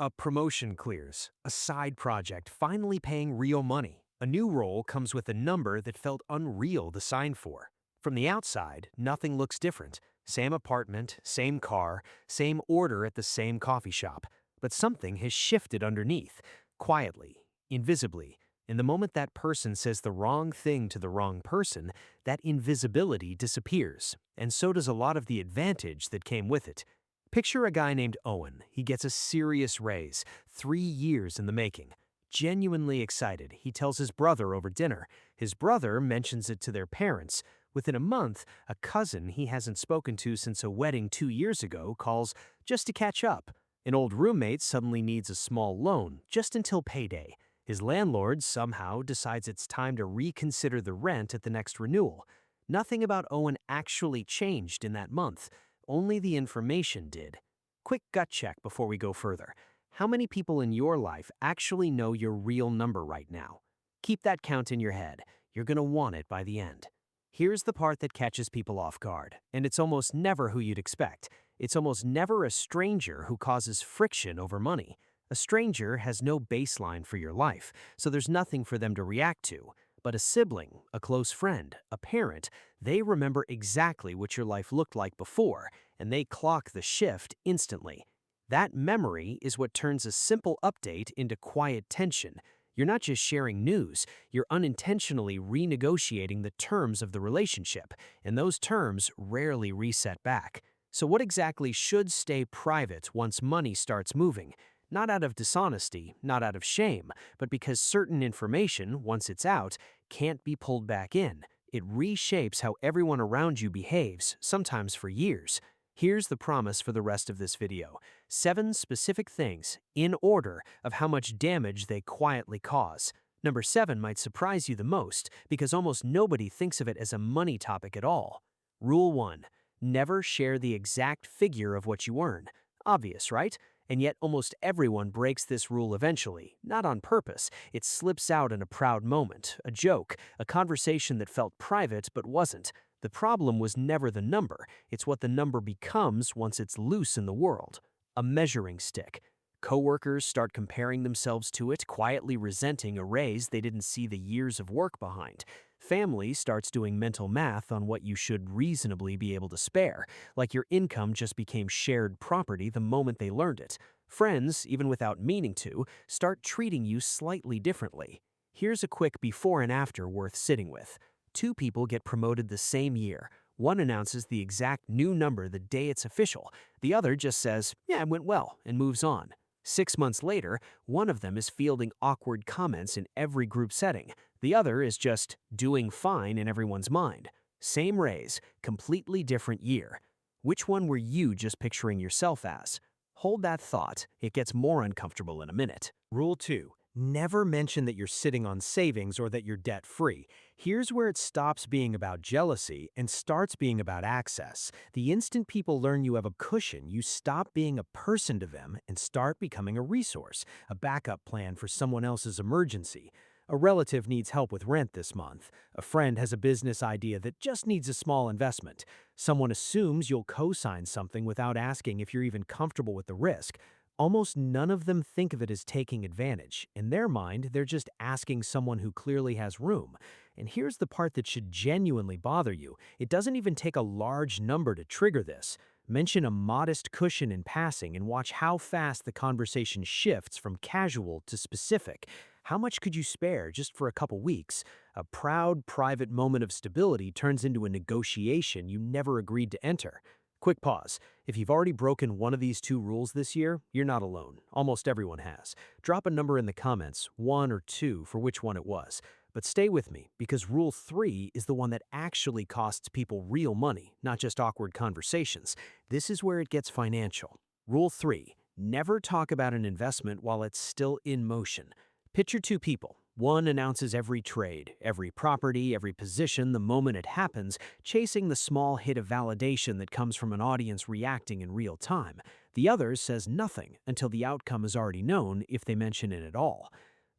A promotion clears, a side project finally paying real money. A new role comes with a number that felt unreal to sign for. From the outside, nothing looks different. Same apartment, same car, same order at the same coffee shop. But something has shifted underneath, quietly, invisibly. In the moment that person says the wrong thing to the wrong person, that invisibility disappears, and so does a lot of the advantage that came with it. Picture a guy named Owen. He gets a serious raise, 3 years in the making. Genuinely excited, he tells his brother over dinner. His brother mentions it to their parents. Within a month, a cousin he hasn't spoken to since a wedding 2 years ago calls just to catch up. An old roommate suddenly needs a small loan, just until payday. His landlord somehow decides it's time to reconsider the rent at the next renewal. Nothing about Owen actually changed in that month. Only the information did. Quick gut check before we go further. How many people in your life actually know your real number right now? Keep that count in your head. You're going to want it by the end. Here's the part that catches people off guard, and it's almost never who you'd expect. It's almost never a stranger who causes friction over money. A stranger has no baseline for your life, so there's nothing for them to react to. But a sibling, a close friend, a parent, they remember exactly what your life looked like before, and they clock the shift instantly. That memory is what turns a simple update into quiet tension. You're not just sharing news, you're unintentionally renegotiating the terms of the relationship, and those terms rarely reset back. So what exactly should stay private once money starts moving? Not out of dishonesty, not out of shame, but because certain information, once it's out, can't be pulled back in. It reshapes how everyone around you behaves, sometimes for years. Here's the promise for the rest of this video. 7 specific things, in order, of how much damage they quietly cause. Number 7 might surprise you the most, because almost nobody thinks of it as a money topic at all. Rule 1. Never share the exact figure of what you earn. Obvious, right? And yet almost everyone breaks this rule eventually, not on purpose. It slips out in a proud moment, a joke, a conversation that felt private but wasn't. The problem was never the number, it's what the number becomes once it's loose in the world. A measuring stick. Coworkers start comparing themselves to it, quietly resenting a raise they didn't see the years of work behind. Family starts doing mental math on what you should reasonably be able to spare, like your income just became shared property the moment they learned it. Friends, even without meaning to, start treating you slightly differently. Here's a quick before and after worth sitting with. 2 people get promoted the same year. One announces the exact new number the day it's official. The other just says, "Yeah, it went well," and moves on. 6 months later, one of them is fielding awkward comments in every group setting. The other is just doing fine in everyone's mind. Same raise, completely different year. Which one were you just picturing yourself as? Hold that thought. It gets more uncomfortable in a minute. Rule 2. Never mention that you're sitting on savings or that you're debt-free. Here's where it stops being about jealousy and starts being about access. The instant people learn you have a cushion, you stop being a person to them and start becoming a resource, a backup plan for someone else's emergency. A relative needs help with rent this month. A friend has a business idea that just needs a small investment. Someone assumes you'll co-sign something without asking if you're even comfortable with the risk. Almost none of them think of it as taking advantage. In their mind, they're just asking someone who clearly has room. And here's the part that should genuinely bother you. It doesn't even take a large number to trigger this. Mention a modest cushion in passing and watch how fast the conversation shifts from casual to specific. How much could you spare just for a couple weeks? A proud, private moment of stability turns into a negotiation you never agreed to enter. Quick pause. If you've already broken one of these 2 rules this year, you're not alone. Almost everyone has. Drop a number in the comments, 1 or 2, for which one it was. But stay with me, because Rule 3 is the one that actually costs people real money, not just awkward conversations. This is where it gets financial. Rule 3. Never talk about an investment while it's still in motion. Picture 2 people. One announces every trade, every property, every position the moment it happens, chasing the small hit of validation that comes from an audience reacting in real time. The other says nothing until the outcome is already known, if they mention it at all.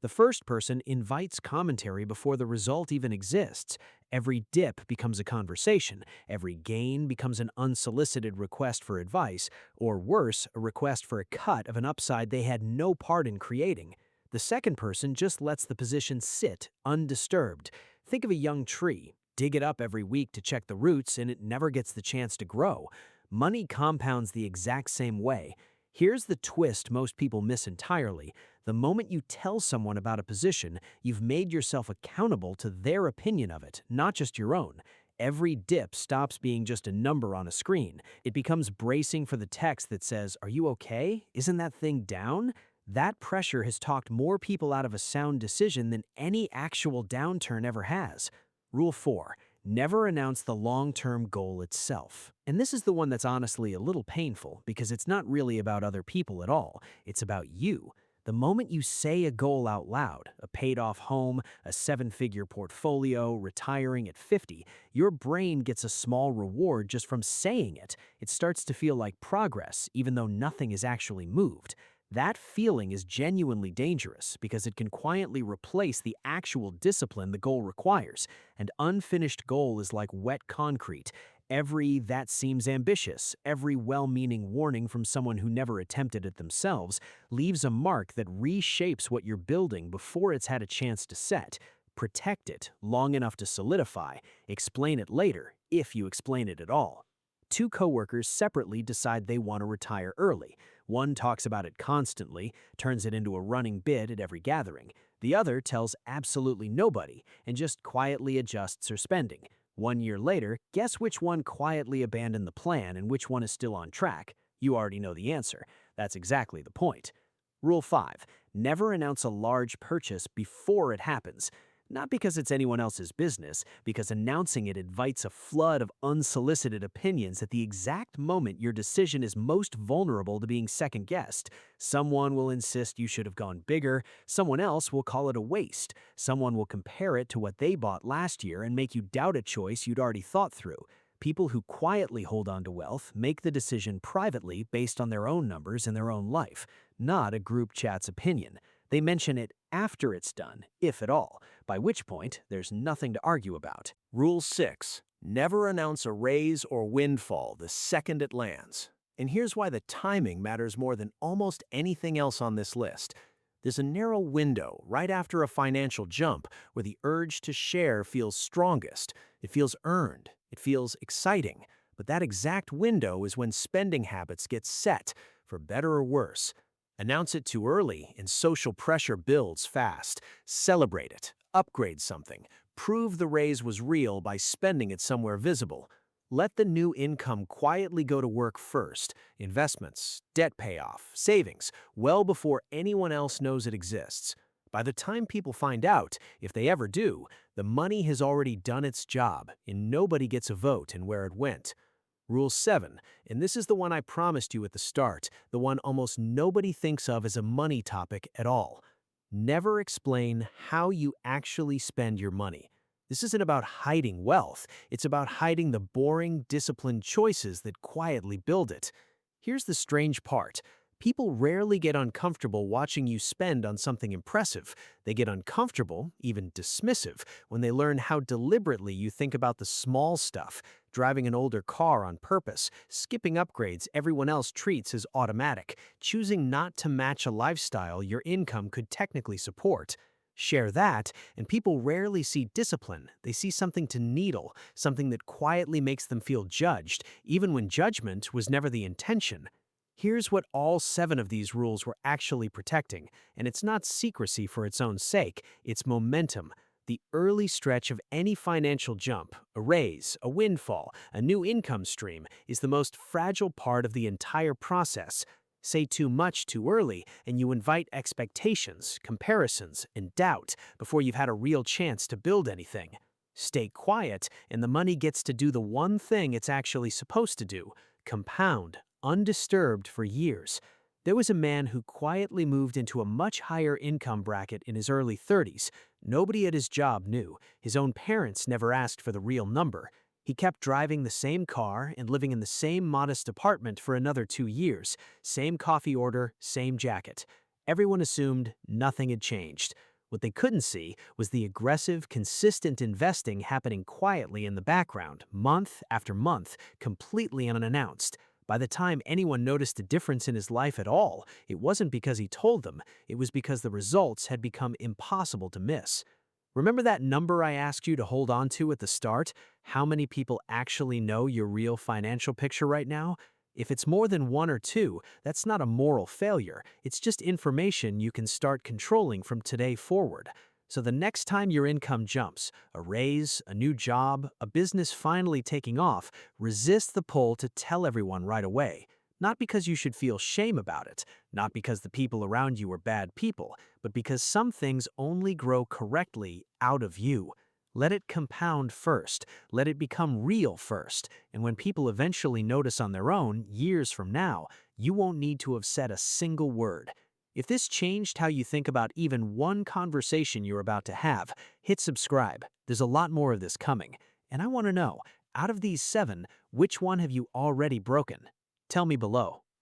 The first person invites commentary before the result even exists. Every dip becomes a conversation, every gain becomes an unsolicited request for advice, or worse, a request for a cut of an upside they had no part in creating. The second person just lets the position sit, undisturbed. Think of a young tree. Dig it up every week to check the roots, and it never gets the chance to grow. Money compounds the exact same way. Here's the twist most people miss entirely. The moment you tell someone about a position, you've made yourself accountable to their opinion of it, not just your own. Every dip stops being just a number on a screen. It becomes bracing for the text that says, "Are you okay? Isn't that thing down?" That pressure has talked more people out of a sound decision than any actual downturn ever has. Rule 4. Never announce the long-term goal itself. And this is the one that's honestly a little painful because it's not really about other people at all. It's about you. The moment you say a goal out loud, a paid-off home, a seven-figure portfolio, retiring at 50, your brain gets a small reward just from saying it. It starts to feel like progress, even though nothing is actually moved. That feeling is genuinely dangerous because it can quietly replace the actual discipline the goal requires. An unfinished goal is like wet concrete. Every "that seems ambitious," every well-meaning warning from someone who never attempted it themselves leaves a mark that reshapes what you're building before it's had a chance to set. Protect it long enough to solidify. Explain it later, if you explain it at all. Two coworkers separately decide they want to retire early. One talks about it constantly, turns it into a running bit at every gathering. The other tells absolutely nobody and just quietly adjusts her spending. 1 year later, guess which one quietly abandoned the plan and which one is still on track? You already know the answer. That's exactly the point. Rule 5. Never announce a large purchase before it happens. Not because it's anyone else's business, because announcing it invites a flood of unsolicited opinions at the exact moment your decision is most vulnerable to being second-guessed. Someone will insist you should have gone bigger, someone else will call it a waste, someone will compare it to what they bought last year and make you doubt a choice you'd already thought through. People who quietly hold on to wealth make the decision privately based on their own numbers and their own life, not a group chat's opinion. They mention it after it's done, if at all, by which point there's nothing to argue about. Rule 6. Never announce a raise or windfall the second it lands. And here's why the timing matters more than almost anything else on this list. There's a narrow window right after a financial jump where the urge to share feels strongest. It feels earned. It feels exciting. But that exact window is when spending habits get set, for better or worse. Announce it too early, and social pressure builds fast. Celebrate it, upgrade something, prove the raise was real by spending it somewhere visible. Let the new income quietly go to work first. Investments, debt payoff, savings, well before anyone else knows it exists. By the time people find out, if they ever do, the money has already done its job, and nobody gets a vote in where it went. Rule 7, and this is the one I promised you at the start, the one almost nobody thinks of as a money topic at all. Never explain how you actually spend your money. This isn't about hiding wealth, it's about hiding the boring, disciplined choices that quietly build it. Here's the strange part. People rarely get uncomfortable watching you spend on something impressive. They get uncomfortable, even dismissive, when they learn how deliberately you think about the small stuff, driving an older car on purpose, skipping upgrades everyone else treats as automatic, choosing not to match a lifestyle your income could technically support. Share that, and people rarely see discipline. They see something to needle, something that quietly makes them feel judged, even when judgment was never the intention. Here's what all 7 of these rules were actually protecting, and it's not secrecy for its own sake, it's momentum. The early stretch of any financial jump, a raise, a windfall, a new income stream, is the most fragile part of the entire process. Say too much too early, and you invite expectations, comparisons, and doubt before you've had a real chance to build anything. Stay quiet, and the money gets to do the one thing it's actually supposed to do: compound, undisturbed for years. There was a man who quietly moved into a much higher income bracket in his early 30s. Nobody at his job knew. His own parents never asked for the real number. He kept driving the same car and living in the same modest apartment for another 2 years. Same coffee order, same jacket. Everyone assumed nothing had changed. What they couldn't see was the aggressive, consistent investing happening quietly in the background, month after month, completely unannounced. By the time anyone noticed a difference in his life at all, it wasn't because he told them, it was because the results had become impossible to miss. Remember that number I asked you to hold on to at the start? How many people actually know your real financial picture right now? If it's more than one or two, that's not a moral failure. It's just information you can start controlling from today forward. So the next time your income jumps, a raise, a new job, a business finally taking off, resist the pull to tell everyone right away. Not because you should feel shame about it, not because the people around you are bad people, but because some things only grow correctly out of you. Let it compound first. Let it become real first. And when people eventually notice on their own, years from now, you won't need to have said a single word. If this changed how you think about even one conversation you're about to have, hit subscribe. There's a lot more of this coming. And I want to know, out of these 7, which one have you already broken? Tell me below.